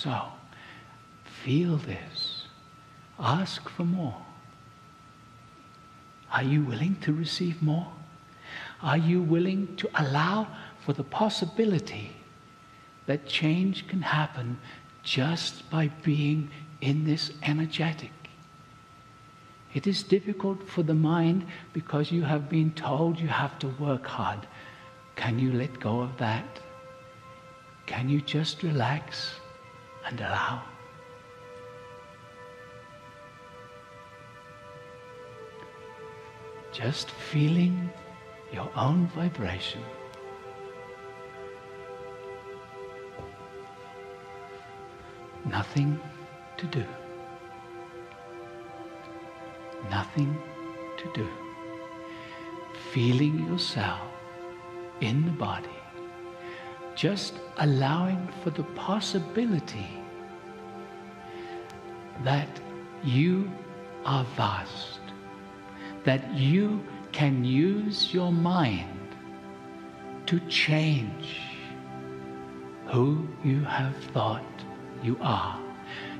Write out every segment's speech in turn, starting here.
So, feel this. Ask for more. Are you willing to receive more? Are you willing to allow for the possibility that change can happen just by being in this energetic? It is difficult for the mind because you have been told you have to work hard. Can you let go of that? Can you just relax and allow? Just feeling your own vibration. Nothing to do. Nothing to do. Feeling yourself in the body. Just allowing for the possibility that you are vast. That you can use your mind to change who you have thought you are.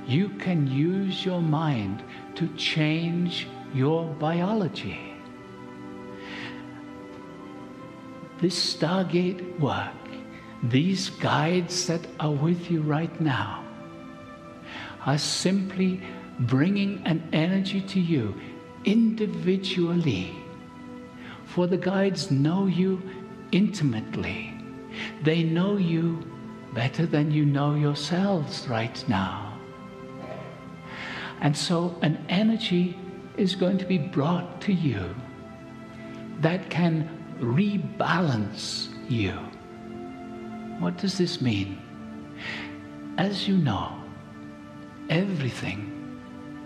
You can use your mind to change your biology. This Stargate work, these guides that are with you right now, are simply bringing an energy to you individually. For the guides know you intimately. They know you better than you know yourselves right now. And so an energy is going to be brought to you that can rebalance you. What does this mean? As you know, everything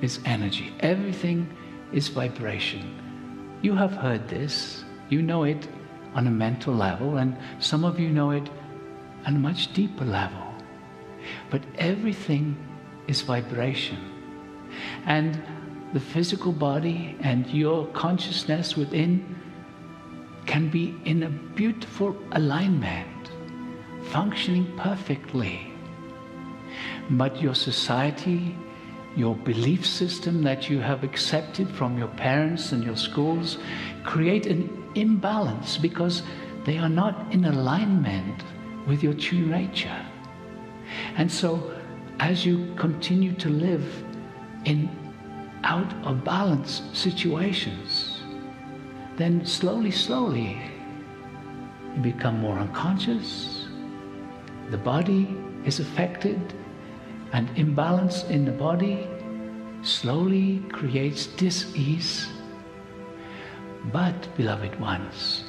is energy. Everything is vibration. You have heard this. You know it on a mental level, and some of you know it on a much deeper level. But everything is vibration. And the physical body and your consciousness within can be in a beautiful alignment, functioning perfectly. But your society, your belief system that you have accepted from your parents and your schools create an imbalance because they are not in alignment with your true nature. And so as you continue to live in out of balance situations, then slowly, you become more unconscious. The body is affected, and imbalance in the body slowly creates dis-ease. But, beloved ones,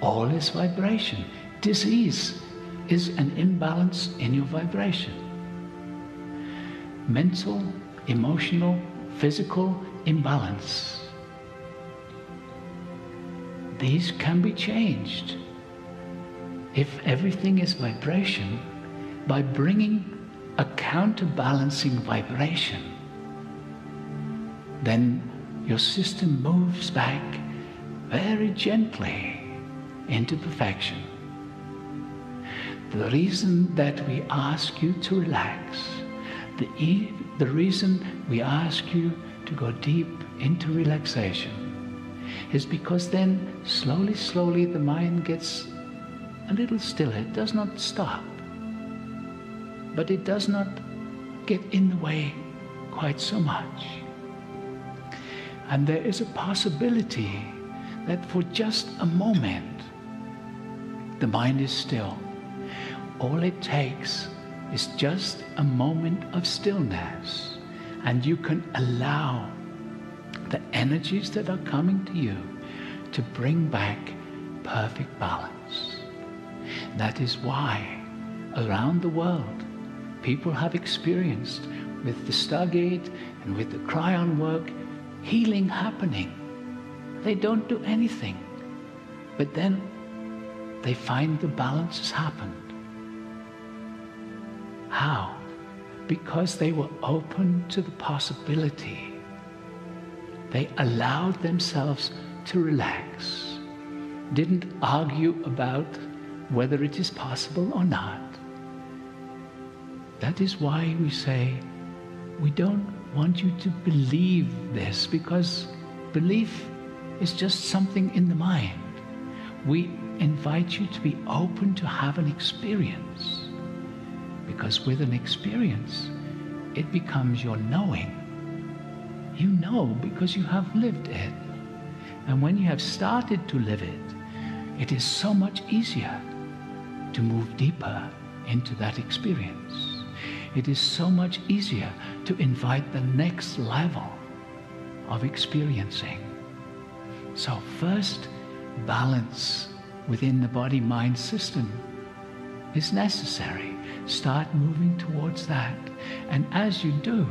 all is vibration. Dis-ease is an imbalance in your vibration. Mental, emotional, physical imbalance. These can be changed if everything is vibration by bringing a counterbalancing vibration. Then your system moves back very gently into perfection. The reason that we ask you to relax, the reason we ask you to go deep into relaxation is because then slowly the mind gets a little stiller. It does not stop, but it does not get in the way quite so much. And there is a possibility that for just a moment the mind is still. All it takes is just a moment of stillness, and you can allow the energies that are coming to you to bring back perfect balance. That is why around the world people have experienced with the Stargate and with the Kryon work healing happening. They don't do anything, but then they find the balance has happened. How? Because they were open to the possibility. They allowed themselves to relax, didn't argue about whether it is possible or not. That is why we say we don't want you to believe this, because belief is just something in the mind. We invite you to be open to have an experience, because with an experience, it becomes your knowing. You know because you have lived it. And when you have started to live it, it is so much easier to move deeper into that experience. It is so much easier to invite the next level of experiencing. So first, balance within the body-mind system is necessary. Start moving towards that. And as you do,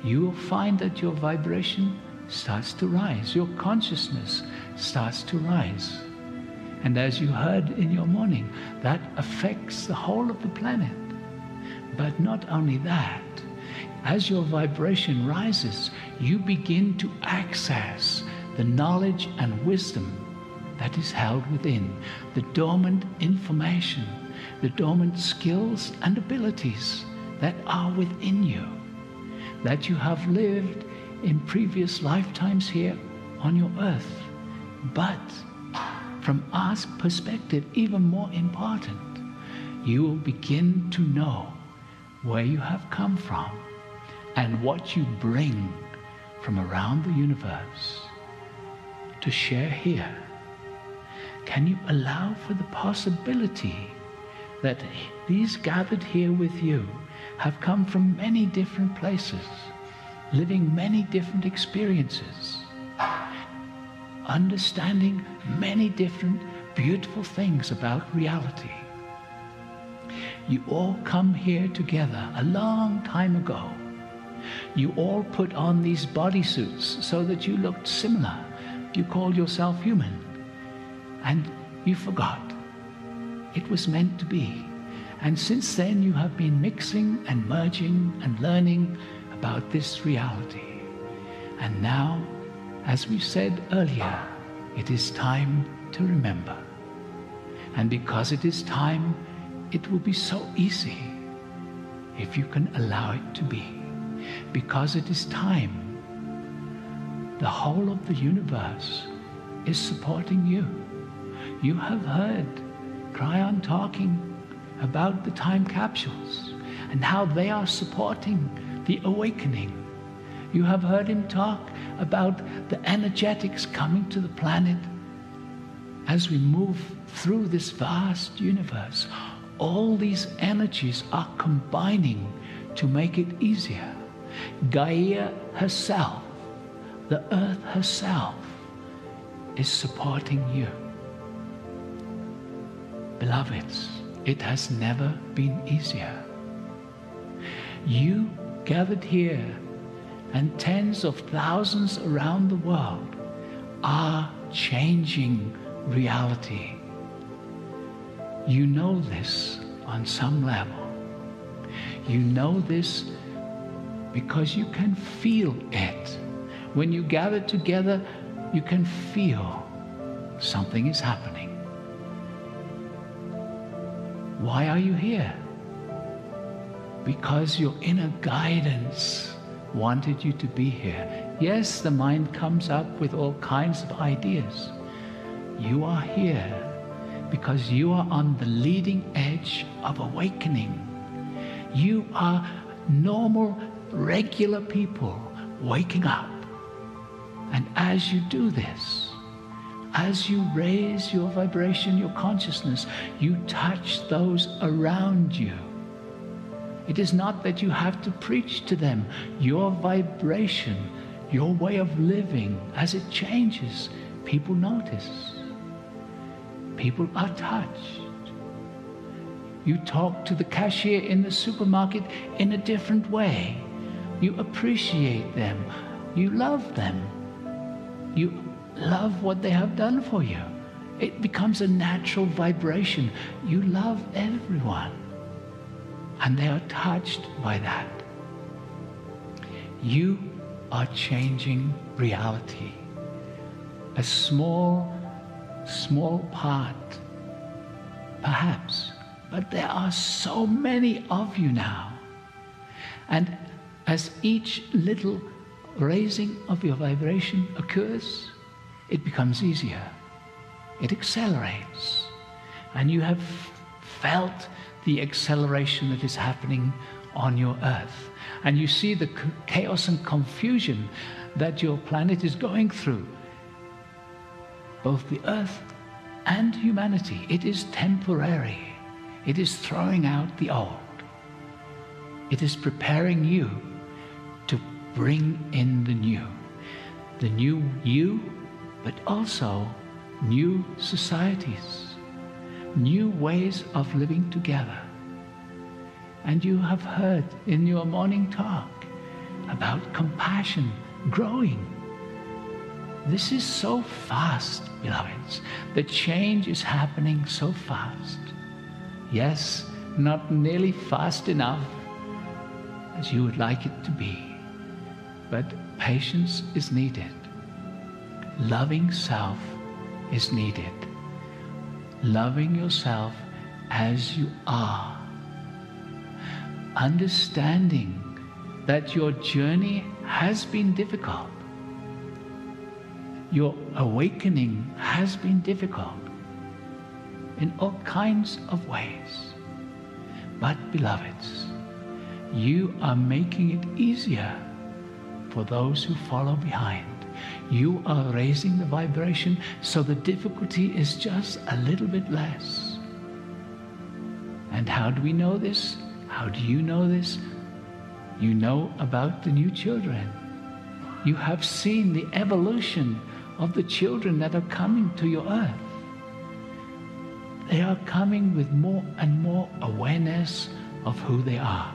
you will find that your vibration starts to rise. Your consciousness starts to rise. And as you heard in your morning, that affects the whole of the planet. But not only that, as your vibration rises, you begin to access the knowledge and wisdom that is held within, the dormant information, the dormant skills and abilities that are within you, that you have lived in previous lifetimes here on your earth. But from our perspective, even more important, you will begin to know where you have come from and what you bring from around the universe to share here. Can you allow for the possibility that these gathered here with you have come from many different places, living many different experiences, understanding many different beautiful things about reality? You all come here together a long time ago. You all put on these bodysuits so that you looked similar. You called yourself human. And you forgot. It was meant to be. And since then you have been mixing and merging and learning about this reality. And now, as we said earlier, it is time to remember. And because it is time, it will be so easy if you can allow it to be. Because it is time, the whole of the universe is supporting you. You have heard Kryon talking about the time capsules and how they are supporting the awakening. You have heard him talk about the energetics coming to the planet as we move through this vast universe. All these energies are combining to make it easier. Gaia herself, the earth herself, is supporting you. Beloveds, it has never been easier. You gathered here and tens of thousands around the world are changing reality. You know this on some level. You know this because you can feel it. When you gather together, you can feel something is happening. Why are you here? Because your inner guidance wanted you to be here. Yes, the mind comes up with all kinds of ideas. You are here because you are on the leading edge of awakening. You are normal, regular people waking up. And as you do this, as you raise your vibration, your consciousness, you touch those around you. It is not that you have to preach to them. Your vibration, your way of living, as it changes, people notice. People are touched. You talk to the cashier in the supermarket in a different way. You appreciate them. You love them. You love what they have done for you. It becomes a natural vibration. You love everyone. And they are touched by that. You are changing reality. A small part, perhaps, but there are so many of you now. And as each little raising of your vibration occurs, it becomes easier. It accelerates. And you have felt the acceleration that is happening on your earth. And you see the chaos and confusion that your planet is going through. Both the earth and humanity. It is temporary. It is throwing out the old. It is preparing you to bring in the new. The new you, but also new societies, new ways of living together. And you have heard in your morning talk about compassion growing. This is so fast, beloveds. The change is happening so fast. Yes, not nearly fast enough as you would like it to be, but patience is needed. Loving self is needed. Loving yourself as you are. Understanding that your journey has been difficult. Your awakening has been difficult in all kinds of ways. But beloveds, you are making it easier for those who follow behind. You are raising the vibration so the difficulty is just a little bit less. And how do we know this? How do you know this? You know about the new children. You have seen the evolution of the children that are coming to your earth. They are coming with more and more awareness of who they are.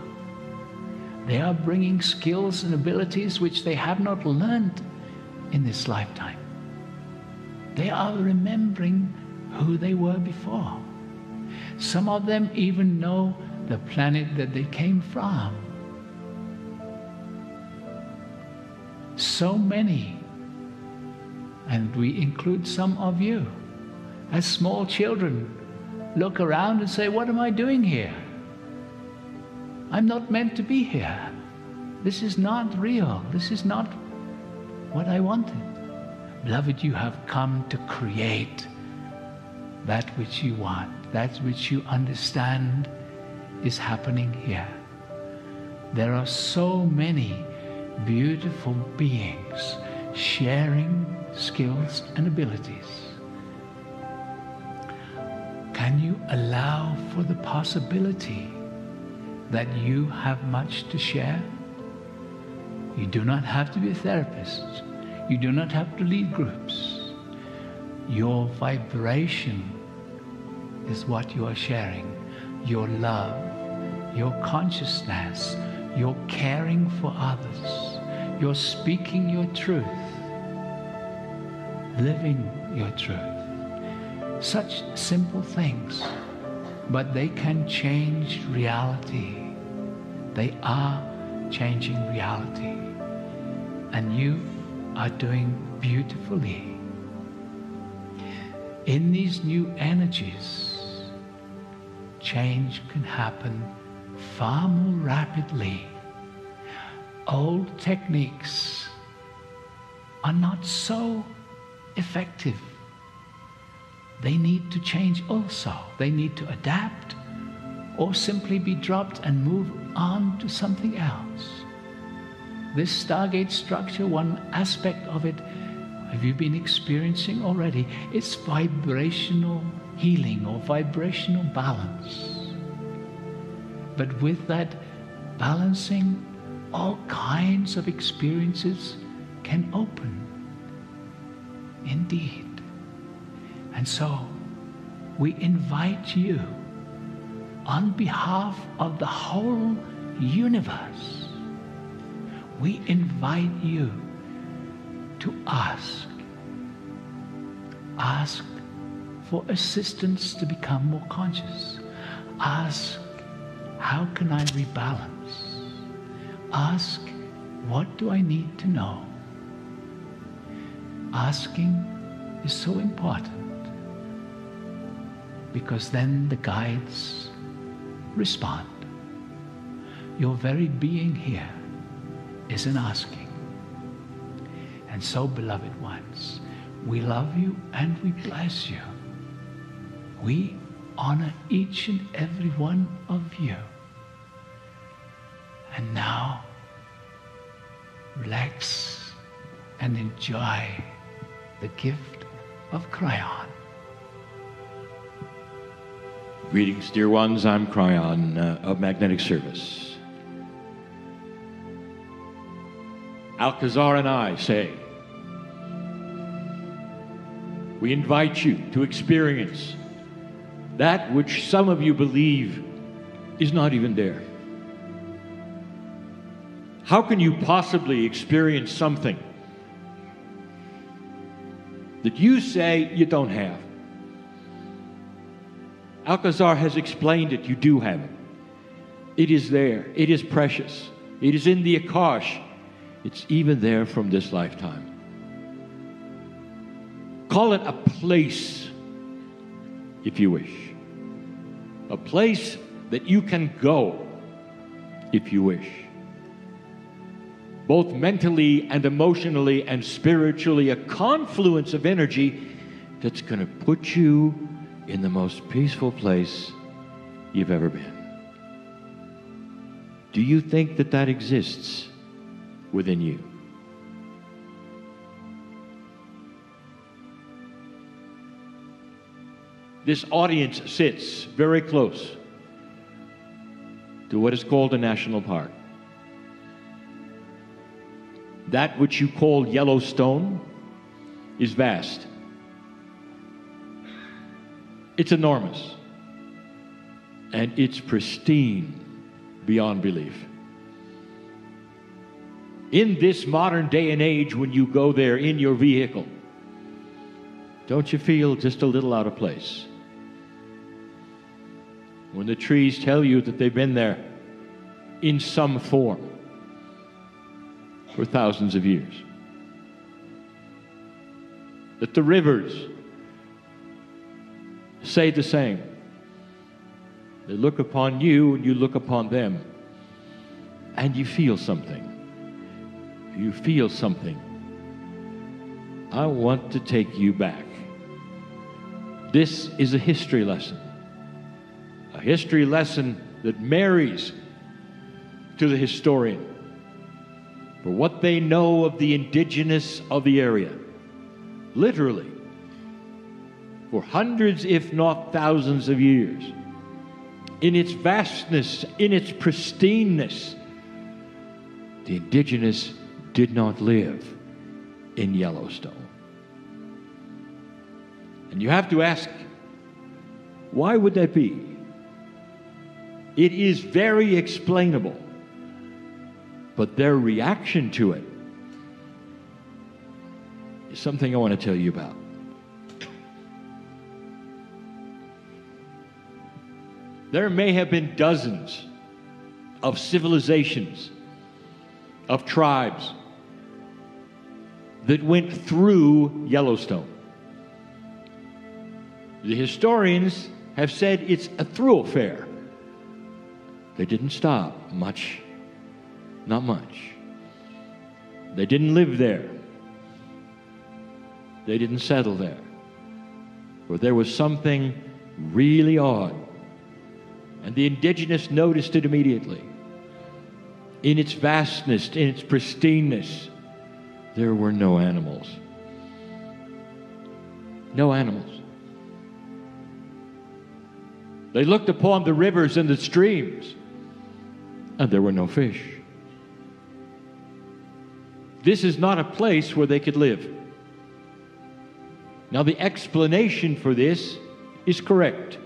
They are bringing skills and abilities which they have not learned in this lifetime. They are remembering who they were before. Some of them even know the planet that they came from. So many, and we include some of you, as small children, look around and say, what am I doing here? I'm not meant to be here. This is not real. This is not what I wanted. Beloved, you have come to create that which you want, that which you understand is happening here. There are so many beautiful beings sharing skills and abilities. Can you allow for the possibility that you have much to share? You do not have to be a therapist. You do not have to lead groups. Your vibration is what you are sharing. Your love, your consciousness, your caring for others, your speaking your truth, living your truth. Such simple things, but they can change reality. They are changing reality. And you are doing beautifully. In these new energies, change can happen far more rapidly. Old techniques are not so effective. They need to change also. They need to adapt or simply be dropped and move on to something else. This Stargate structure, one aspect of it, have you been experiencing already? It's vibrational healing or vibrational balance. But with that balancing, all kinds of experiences can open. Indeed. And so, we invite you, on behalf of the whole universe, we invite you to ask for assistance to become more conscious. Ask, how can I rebalance? Ask, what do I need to know? Asking is so important, because then the guides respond. your very being here is an asking. And so, beloved ones, we love you and we bless you. We honor each and every one of you. And now, relax and enjoy the gift of Kryon. Greetings, dear ones. I'm Kryon of Magnetic Service. Alcazar and I say, we invite you to experience that which some of you believe is not even there. How can you possibly experience something that you say you don't have? Alcazar has explained it. You do have it. It is there. It is precious. It is in the Akash. It's even there from this lifetime. Call it a place, if you wish. A place that you can go, if you wish. Both mentally and emotionally and spiritually, a confluence of energy that's going to put you in the most peaceful place you've ever been. Do you think that that exists within you? This audience sits very close to what is called a national park. That which you call Yellowstone is vast. It's enormous. And it's pristine beyond belief. In this modern day and age, when you go there in your vehicle, don't you feel just a little out of place? When the trees tell you that they've been there in some form for thousands of years. That the rivers say the same. They look upon you and you look upon them, and you feel something. You feel something. I want to take you back. This is a history lesson. A history lesson that marries to the historian for what they know of the indigenous of the area. Literally, for hundreds, if not thousands of years, in its vastness, in its pristineness, the indigenous did not live in Yellowstone. And you have to ask, why would that be? It is very explainable, but their reaction to it is something I want to tell you about. There may have been dozens of civilizations, of tribes that went through Yellowstone. The historians have said it's a thoroughfare. They didn't stop much, not much. They didn't live there. They didn't settle there. For there was something really odd. And the indigenous noticed it immediately. In its vastness, in its pristineness, there were no animals. No animals. They looked upon the rivers and the streams, and there were no fish. This is not a place where they could live. Now, the explanation for this is correct.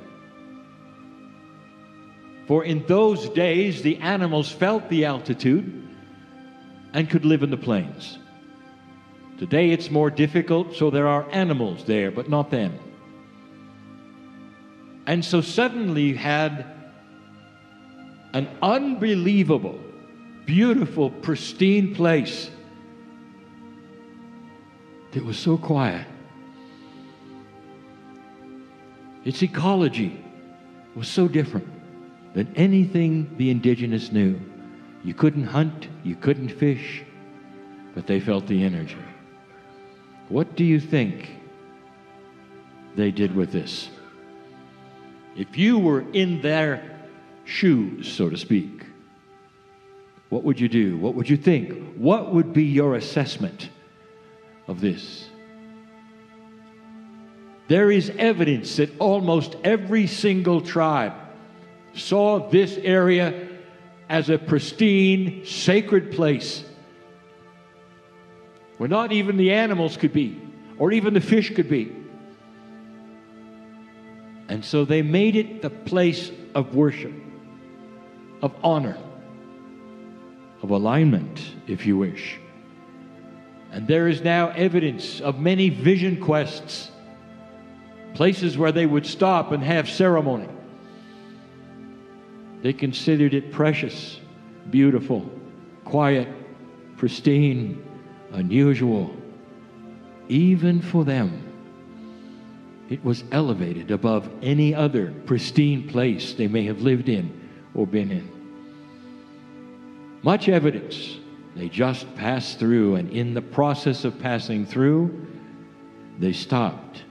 For in those days, the animals felt the altitude and could live in the plains. Today, it's more difficult, so there are animals there, but not then. And so suddenly you had an unbelievable, beautiful, pristine place that was so quiet. Its ecology was so different than anything the indigenous knew. You couldn't hunt, you couldn't fish, but they felt the energy. What do you think they did with this? If you were in their shoes, so to speak, what would you do? What would you think? What would be your assessment of this? There is evidence that almost every single tribe saw this area as a pristine, sacred place where not even the animals could be, or even the fish could be. And so they made it the place of worship, of honor, of alignment, if you wish. And there is now evidence of many vision quests, places where they would stop and have ceremony. They considered it precious, beautiful, quiet, pristine, unusual. Even for them, it was elevated above any other pristine place they may have lived in or been in. Much evidence. They just passed through, and in the process of passing through, they stopped.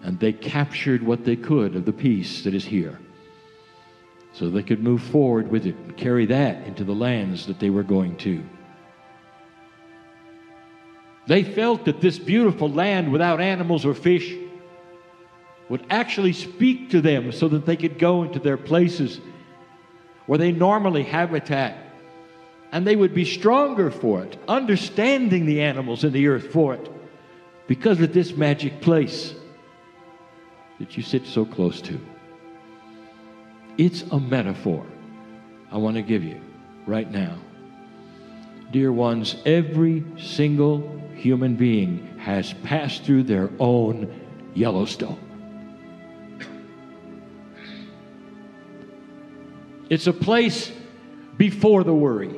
And they captured what they could of the peace that is here, so they could move forward with it and carry that into the lands that they were going to. They felt that this beautiful land without animals or fish would actually speak to them so that they could go into their places where they normally habitat, and they would be stronger for it, understanding the animals and the earth for it, because of this magic place that you sit so close to. It's a metaphor I want to give you right now. Dear ones, every single human being has passed through their own Yellowstone. It's a place before the worry.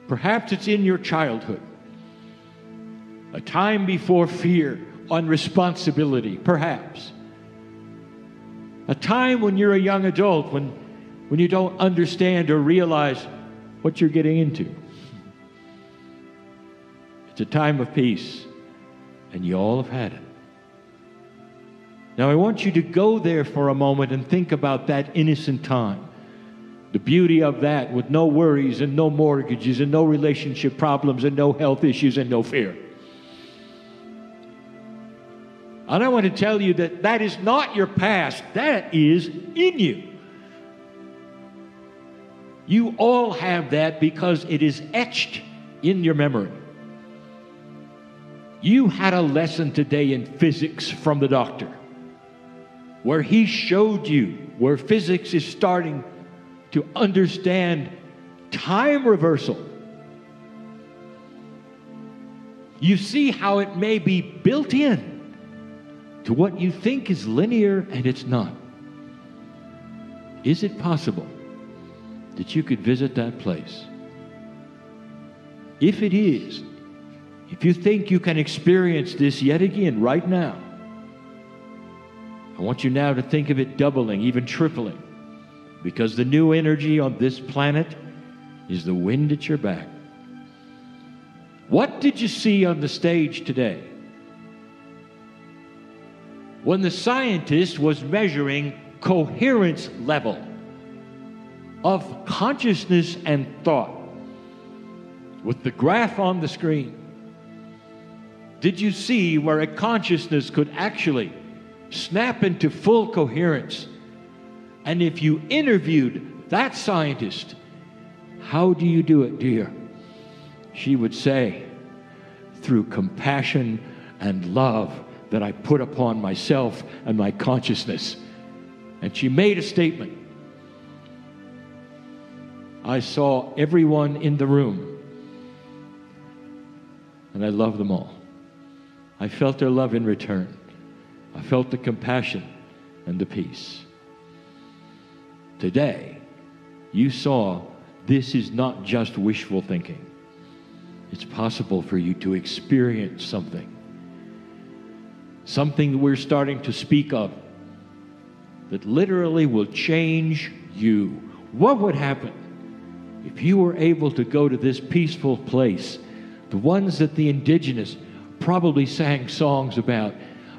Perhaps it's in your childhood. A time before fear on responsibility, perhaps. A time when you're a young adult, when you don't understand or realize what you're getting into. It's a time of peace, and you all have had it. Now I want you to go there for a moment and think about that innocent time. The beauty of that, with no worries and no mortgages and no relationship problems and no health issues and no fear. And I want to tell you that that is not your past. That is in you. You all have that because it is etched in your memory. You had a lesson today in physics from the doctor, where he showed you where physics is starting to understand time reversal. You see how it may be built in to what you think is linear, and it's not. Is it possible that you could visit that place? If it is, if you think you can experience this yet again right now, I want you now to think of it doubling, even tripling, because the new energy on this planet is the wind at your back. What did you see on the stage today? When the scientist was measuring coherence level of consciousness and thought with the graph on the screen, did you see where a consciousness could actually snap into full coherence? And if you interviewed that scientist, how do you do it, dear? She would say, through compassion and love that I put upon myself and my consciousness. And she made a statement. I saw everyone in the room, and I loved them all. I felt their love in return. I felt the compassion and the peace. Today, you saw this is not just wishful thinking. It's possible for you to experience something. Something that we're starting to speak of that literally will change you. What would happen If you were able to go to this peaceful place, the ones that the indigenous probably sang songs about,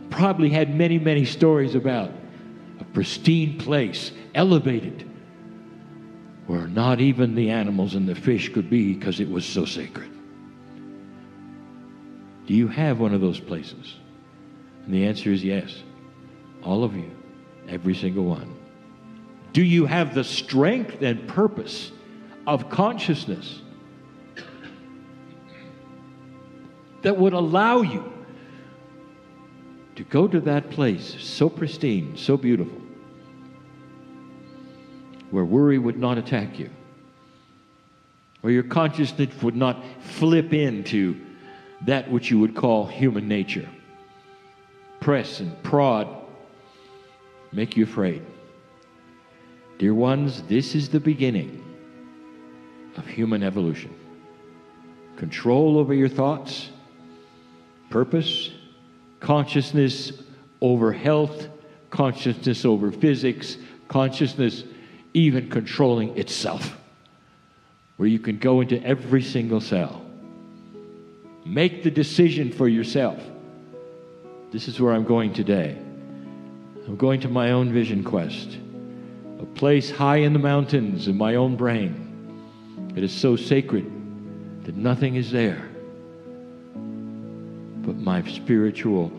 probably had many, many stories about, a pristine place, elevated, where not even the animals and the fish could be because it was so sacred. Do you have one of those places? And the answer is yes. All of you, every single one. Do you have the strength and purpose of consciousness that would allow you to go to that place so pristine, so beautiful, where worry would not attack you, where your consciousness would not flip into that which you would call human nature, press and prod, make you afraid? Dear ones, this is the beginning of human evolution. Control over your thoughts, purpose, consciousness over health, consciousness over physics, consciousness even controlling itself, where you can go into every single cell. Make the decision for yourself. This is where I'm going today. I'm going to my own vision quest, a place high in the mountains in my own brain. It is so sacred that nothing is there but my spiritual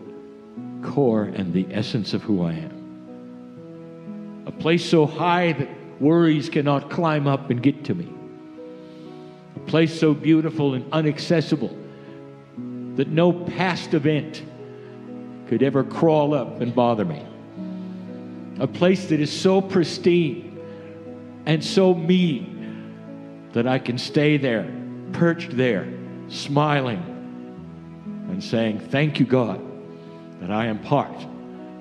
core and the essence of who I am. A place so high that worries cannot climb up and get to me. A place so beautiful and inaccessible that no past event could ever crawl up and bother me. A place that is so pristine and so me that I can stay there, perched there, smiling and saying, thank you, God, that I am part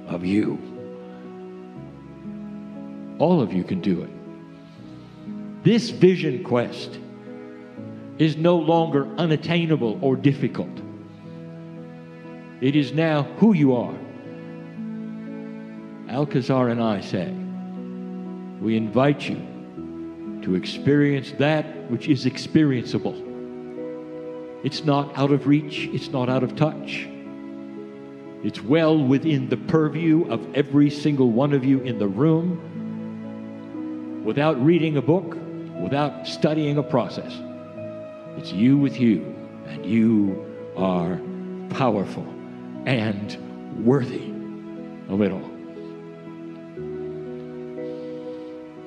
of you. All of you can do it. This vision quest is no longer unattainable or difficult. It is now who you are. Alcazar and I say, we invite you to experience that which is experienceable. It's not out of reach. It's not out of touch. It's well within the purview of every single one of you in the room, without reading a book, without studying a process. It's you with you, and you are powerful and worthy of it all.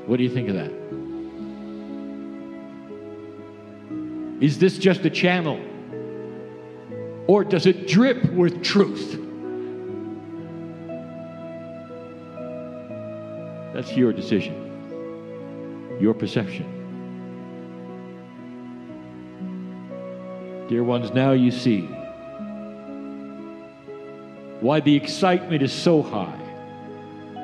What do you think of that? Is this just a channel? Or does it drip with truth? That's your decision, your perception. Dear ones, now you see why the excitement is so high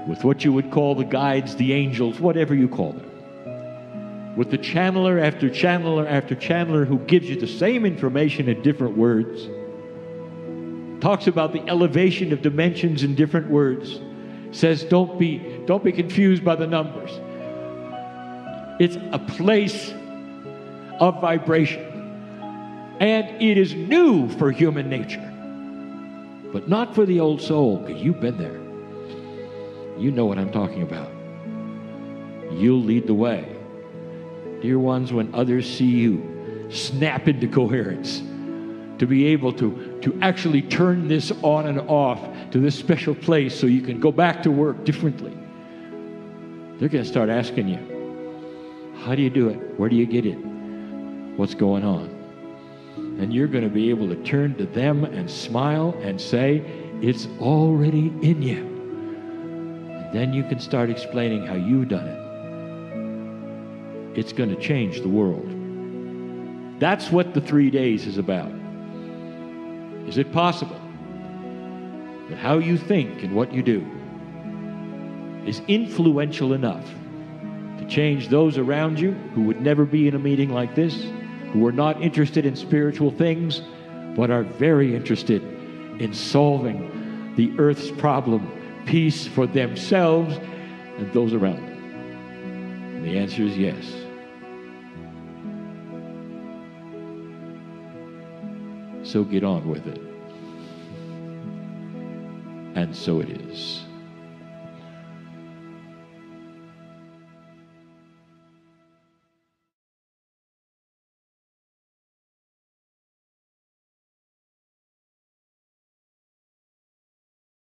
with what you would call the guides, the angels, whatever you call them. With the channeler after channeler after channeler who gives you the same information in different words, talks about the elevation of dimensions in different words, says don't be confused by the numbers. It's a place of vibration, and it is new for human nature, but not for the old soul, because you've been there. You know what I'm talking about. You'll lead the way. Dear ones, when others see you snap into coherence, to be able to actually turn this on and off to this special place so you can go back to work differently, they're going to start asking you, how do you do it? Where do you get it? What's going on? And you're going to be able to turn to them and smile and say, it's already in you. And then you can start explaining how you've done it. It's going to change the world. That's what the 3 days is about. Is it possible that how you think and what you do is influential enough to change those around you who would never be in a meeting like this, who are not interested in spiritual things, but are very interested in solving the earth's problem, peace for themselves and those around them? And the answer is yes. So get on with it. And so it is.